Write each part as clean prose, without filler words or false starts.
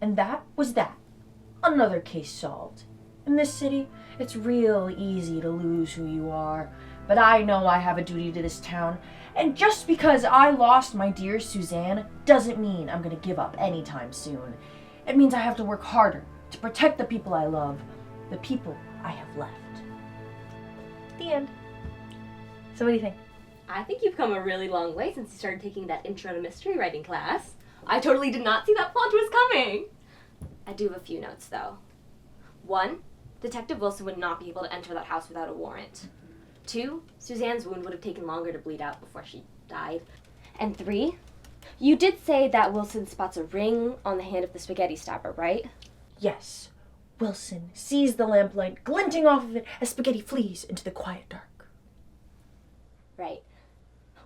And that was that. Another case solved. In this city, it's real easy to lose who you are. But I know I have a duty to this town. And just because I lost my dear Suzanne doesn't mean I'm gonna give up anytime soon. It means I have to work harder to protect the people I love, the people I have left. The end. So what do you think? I think you've come a really long way since you started taking that intro to mystery writing class. I totally did not see that plot twist coming. I do have a few notes, though. 1, Detective Wilson would not be able to enter that house without a warrant. 2, Suzanne's wound would have taken longer to bleed out before she died. And 3, you did say that Wilson spots a ring on the hand of the spaghetti stabber, right? Yes. Wilson sees the lamplight glinting off of it as Spaghetti flees into the quiet dark. Right.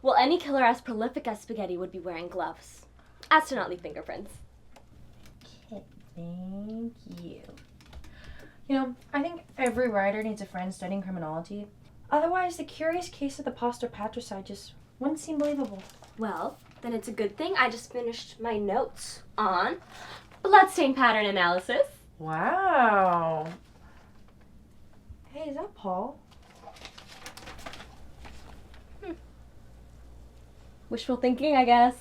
Well, any killer as prolific as Spaghetti would be wearing gloves. As to not leave fingerprints. Okay, thank you. You know, I think every writer needs a friend studying criminology. Otherwise, the curious case of the Poster patricide just wouldn't seem believable. Well, then it's a good thing I just finished my notes on bloodstain pattern analysis. Wow. Hey, is that Paul? Wishful thinking, I guess.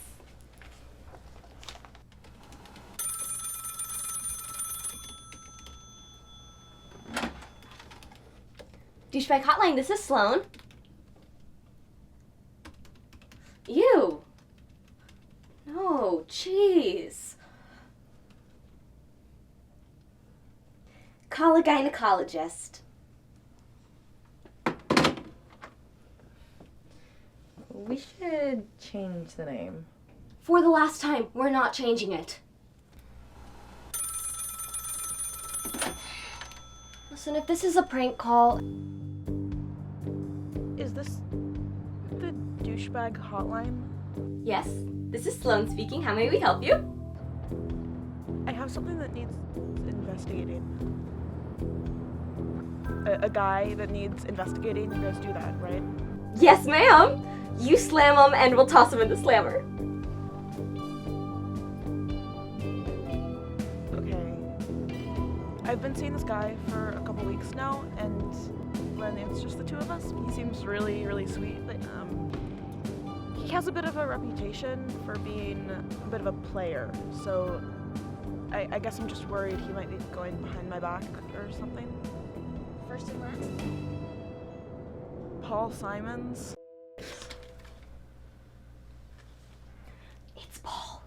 Douchebag Hotline, this is Sloan. You. No, jeez. Call a gynecologist. We should change the name. For the last time, we're not changing it. Listen, if this is a prank call... Is this the Douchebag Hotline? Yes, this is Sloan speaking. How may we help you? I have something that needs investigating. A guy that needs investigating, you guys do that, right? Yes, ma'am. You slam him and we'll toss him in the slammer. Okay. I've been seeing this guy for a couple weeks now, and when it's just the two of us, he seems really, really sweet, but he has a bit of a reputation for being a bit of a player, so I guess I'm just worried he might be going behind my back or something. First and last? Paul Simons. It's Paul.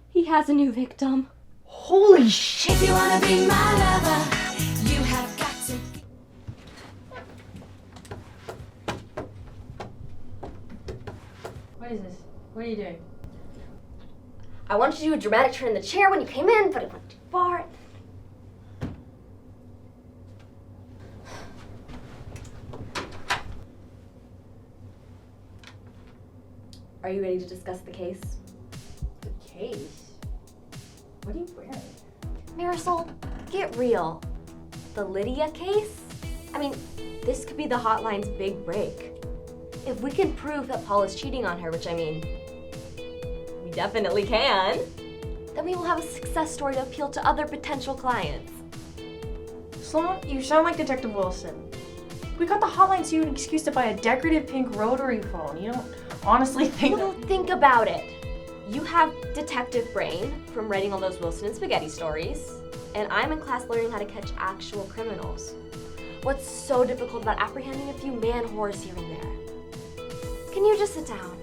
He has a new victim. Holy shit! If you wanna be my lover, you have got to be. What is this? What are you doing? I wanted to do a dramatic turn in the chair when you came in, but it went too far. Are you ready to discuss the case? The case? What are you wearing? Marisol, get real. The Lydia case? I mean, this could be the Hotline's big break. If we can prove that Paul is cheating on her, which I mean, we definitely can, then we will have a success story to appeal to other potential clients. Sloan, you sound like Detective Wilson. We got the hotline so you had an excuse to buy a decorative pink rotary phone. You don't honestly think Well, think about it. You have detective brain from writing all those Wilson and Spaghetti stories, and I'm in class learning how to catch actual criminals. What's so difficult about apprehending a few man whores here and there? Can you just sit down?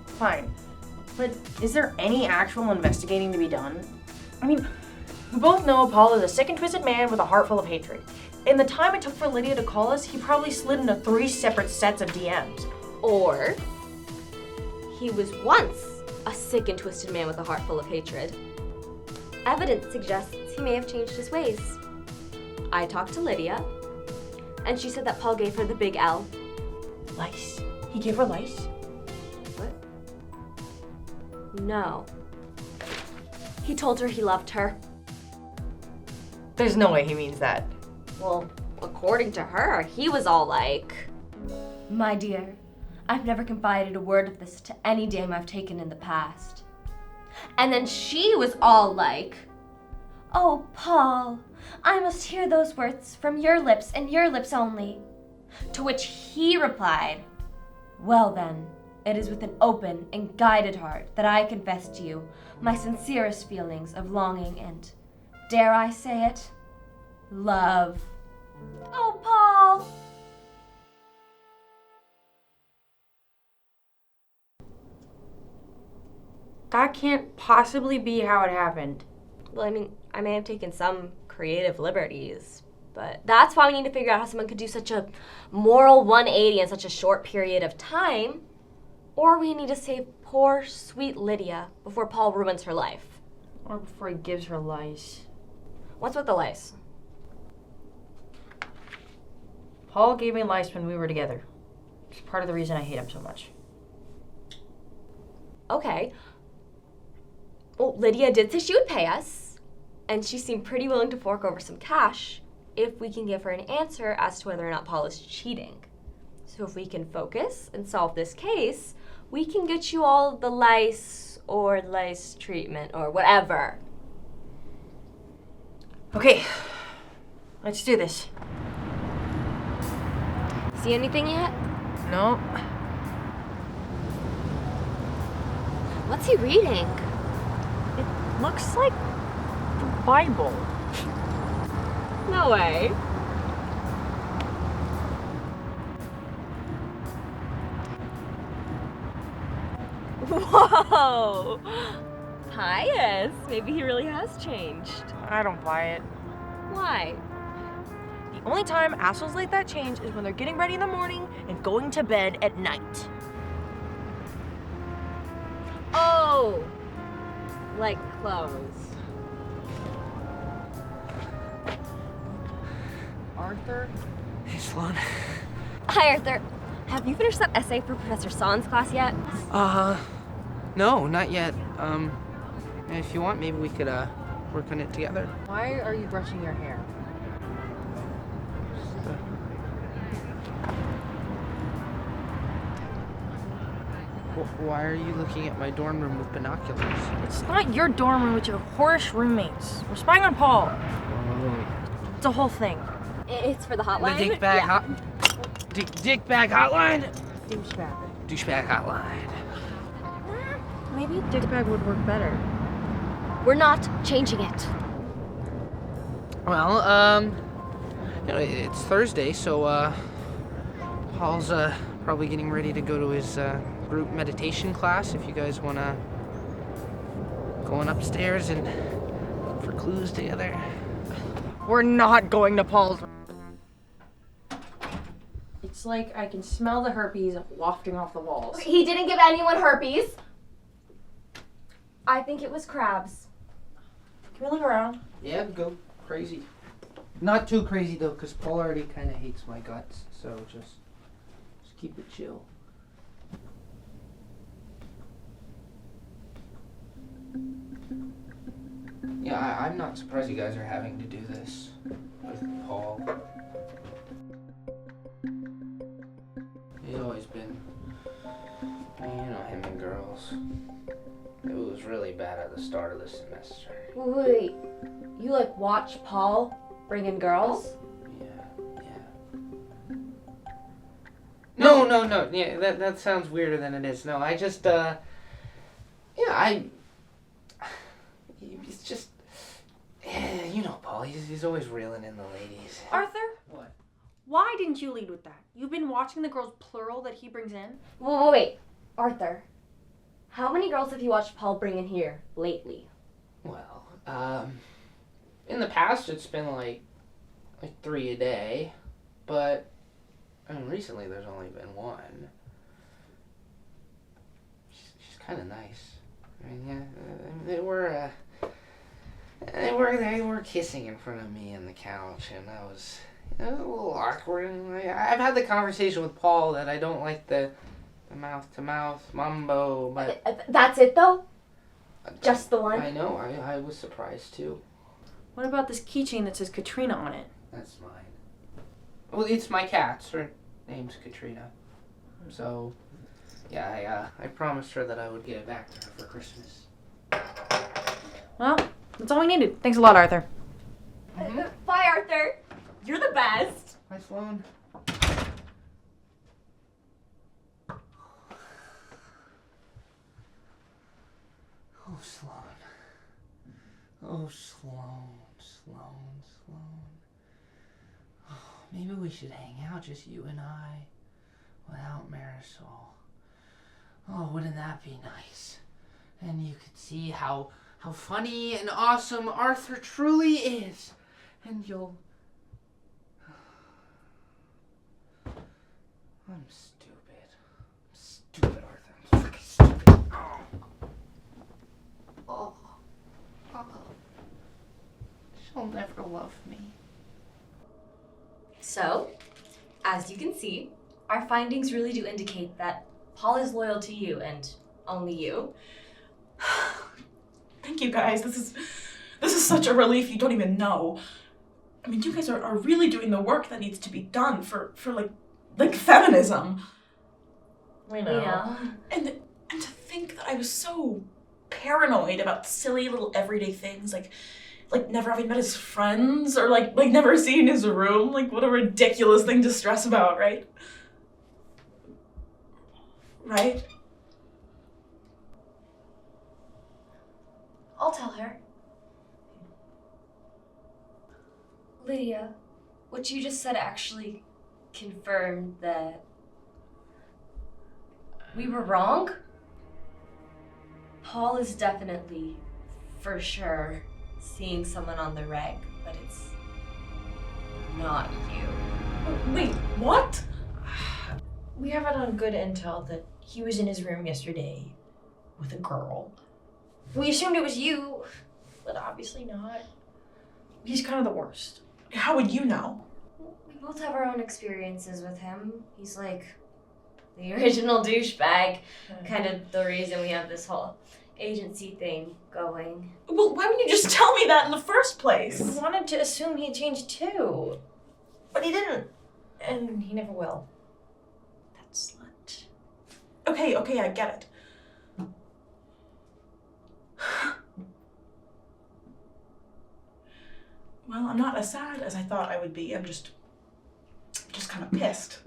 Fine. But is there any actual investigating to be done? I mean, we both know Paul is a sick and twisted man with a heart full of hatred. In the time it took for Lydia to call us, he probably slid into 3 separate sets of DMs. Or he was once a sick and twisted man with a heart full of hatred. Evidence suggests he may have changed his ways. I talked to Lydia, and she said that Paul gave her the big L. Lice? He gave her lice? What? No. He told her he loved her. There's no way he means that. Well, according to her, he was all like, "My dear, I've never confided a word of this to any dame I've taken in the past. And then she was all like, "Oh, Paul, I must hear those words from your lips and your lips only." To which he replied, "Well then, it is with an open and guided heart that I confess to you my sincerest feelings of longing and, dare I say it, love." Oh, Paul! That can't possibly be how it happened. Well, I mean, I may have taken some creative liberties, but that's why we need to figure out how someone could do such a moral 180 in such a short period of time. Or we need to save poor, sweet Lydia before Paul ruins her life. Or before he gives her lice. What's with the lice? Paul gave me lice when we were together. It's part of the reason I hate him so much. Okay. Well, Lydia did say she would pay us, and she seemed pretty willing to fork over some cash if we can give her an answer as to whether or not Paul is cheating. So if we can focus and solve this case, we can get you all the lice or lice treatment or whatever. Okay, let's do this. See anything yet? No. What's he reading? It looks like the Bible. No way. Whoa! Pious. Maybe he really has changed. I don't buy it. Why? The only time assholes like that change is when they're getting ready in the morning and going to bed at night. Oh! Like clothes. Arthur? Hey, Sloan. Hi, Arthur. Have you finished that essay for Professor Son's class yet? No, not yet. If you want, maybe we could, work on it together. Why are you brushing your hair? Why are you looking at my dorm room with binoculars? It's not your dorm room with your whorish roommates. We're spying on Paul. It's a whole thing. It's for the hotline? The Dickbag Dickbag Hotline? Douchebag. Douchebag Hotline. Maybe Dickbag would work better. We're not changing it. Well, it's Thursday, so, Paul's, probably getting ready to go to his, group meditation class. If you guys wanna go on upstairs and look for clues together. We're not going to Paul's. It's like I can smell the herpes wafting off the walls. He didn't give anyone herpes. I think it was crabs. Can we look around? Yeah, go crazy. Not too crazy though, because Paul already kind of hates my guts. So just keep it chill. Yeah, I'm not surprised you guys are having to do this with Paul. He's always been, you know, him and girls. It was really bad at the start of the semester. Wait, you like watch Paul bring in girls? Yeah. No. Yeah, that sounds weirder than it is. No, I just, it's just, you know, Paul, he's always reeling in the ladies. Arthur? What? Why didn't you lead with that? You've been watching the girls plural that he brings in? Wait, Arthur. How many girls have you watched Paul bring in here lately? Well, in the past it's been like 3 a day, but I mean, recently there's only been 1. She's kind of nice. I mean, yeah, they were kissing in front of me on the couch, and that was a little awkward. And I've had the conversation with Paul that I don't like the mouth-to-mouth mambo, but That's it, though? Just the one? I know. I was surprised too. What about this keychain that says Katrina on it? That's mine. Well, it's my cat's. Her name's Katrina. So, yeah, I promised her that I would get it back to her for Christmas. Well, that's all we needed. Thanks a lot, Arthur. Bye, Arthur. You're the best. Bye, Sloan. Oh, Sloan. Oh, Sloan. Oh, maybe we should hang out, just you and I, without Marisol. Oh, wouldn't that be nice? And you could see how funny and awesome Arthur truly is. And you'll... I'm stupid, Arthur. I'm fucking stupid. Oh. She'll never love me. So, as you can see, our findings really do indicate that Paul is loyal to you and only you. Thank you guys. This is such a relief you don't even know. I mean, you guys are really doing the work that needs to be done for like feminism. We know. Yeah. And to think that I was so paranoid about silly little everyday things like never having met his friends or like never seeing his room. Like, what a ridiculous thing to stress about, right? Right? I'll tell her. Lydia, what you just said actually confirmed that we were wrong. Paul is definitely, for sure, seeing someone on the reg, but it's not you. Wait, what? We have it on good intel that he was in his room yesterday with a girl. We assumed it was you, but obviously not. He's kind of the worst. How would you know? We both have our own experiences with him. He's like the original douchebag, kind of the reason we have this whole agency thing going. Well, why wouldn't you just tell me that in the first place? I wanted to assume he changed too, but he didn't, and he never will. That slut. Okay, I get it. Well, I'm not as sad as I thought I would be. I'm just kind of pissed.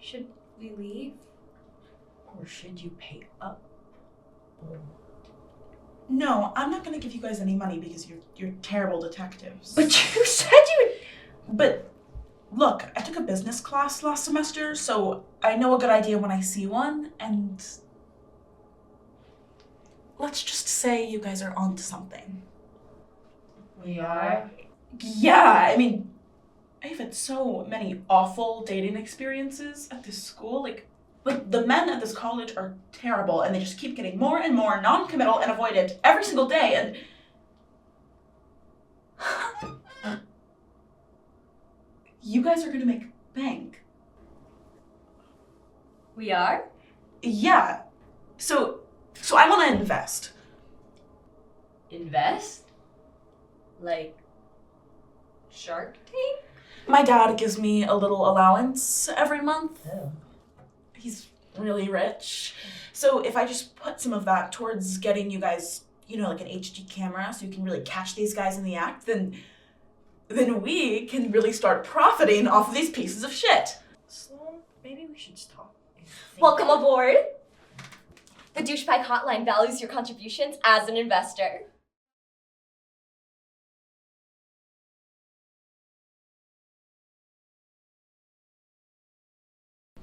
Should we leave? Or should you pay up? No, I'm not gonna give you guys any money because you're terrible detectives. But you said you would. But look, I took a business class last semester, so I know a good idea when I see one, and let's just say you guys are onto something. We are. Yeah, I mean, I've had so many awful dating experiences at this school. Like the men at this college are terrible, and they just keep getting more and more non-committal and avoidant every single day, and you guys are gonna make bank. We are? Yeah. So I want to invest. Invest? Like Shark Tank? My dad gives me a little allowance every month. Oh. He's really rich. So if I just put some of that towards getting you guys, like an HD camera so you can really catch these guys in the act, then we can really start profiting off of these pieces of shit. Sloan, maybe we should stop. Welcome aboard! The Douchebag Hotline values your contributions as an investor.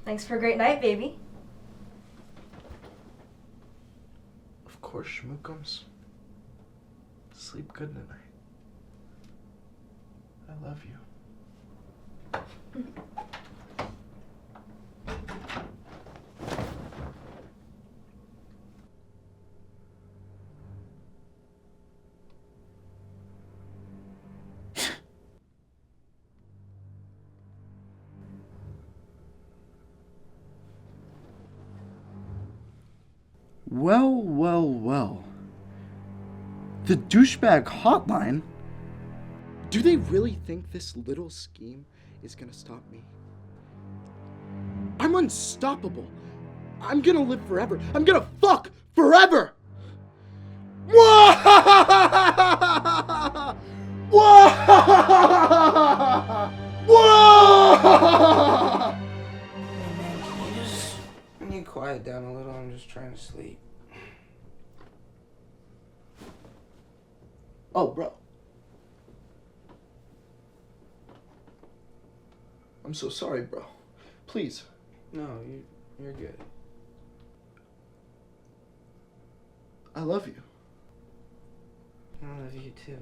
Thanks for a great night, baby. Of course, schmookums. Sleep good tonight. I love you. Well. The Douchebag Hotline? Do they really think this little scheme is gonna stop me? I'm unstoppable. I'm gonna live forever. I'm gonna fuck forever! Mwah! was trying to sleep. Oh, bro. I'm so sorry, bro. Please. No, you're good. I love you. I love you too.